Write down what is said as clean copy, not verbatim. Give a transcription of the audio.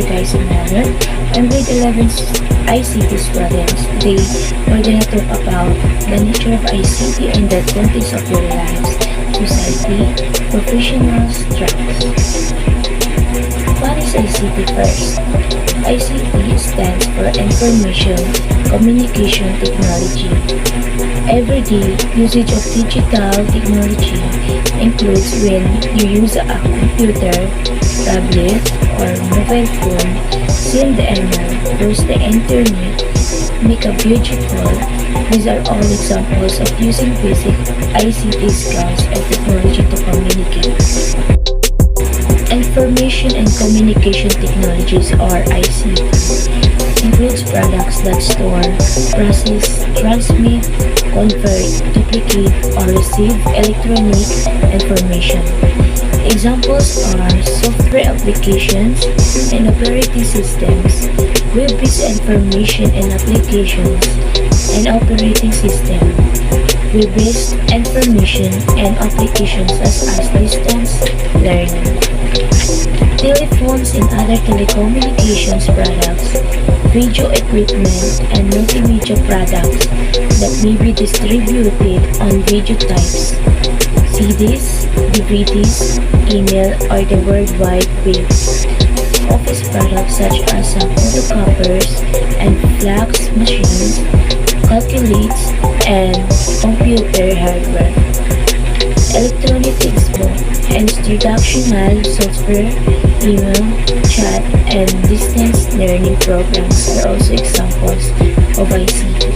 guys Emmanuel. I'm grade 11 ICT students. Today, we're gonna talk about the nature of ICT and the context of your lives, society, professionals, jobs. What is ICT first? ICT stands for Information Communication Technology. Everyday usage of digital technology includes when you use a computer, tablet, or mobile phone, send the email, browse the internet, make a video call. These are all examples of using basic ICT skills and technology to communicate. Information and Communication Technologies or ICT includes products that store, process, transmit, convert, duplicate, or receive electronic information. Examples are software applications and operating systems, web-based information and applications, and operating system, web-based information and applications such as distance learning. Telephones and other telecommunications products, video equipment, and multimedia products that may be distributed on video types, CDs, DVDs, email, or the World Wide Web. Office products such as photocopiers and fax machines, calculators, and computer hardware. Electronic textbook, instructional software, email, chat, and distance learning programs are also examples of ICT.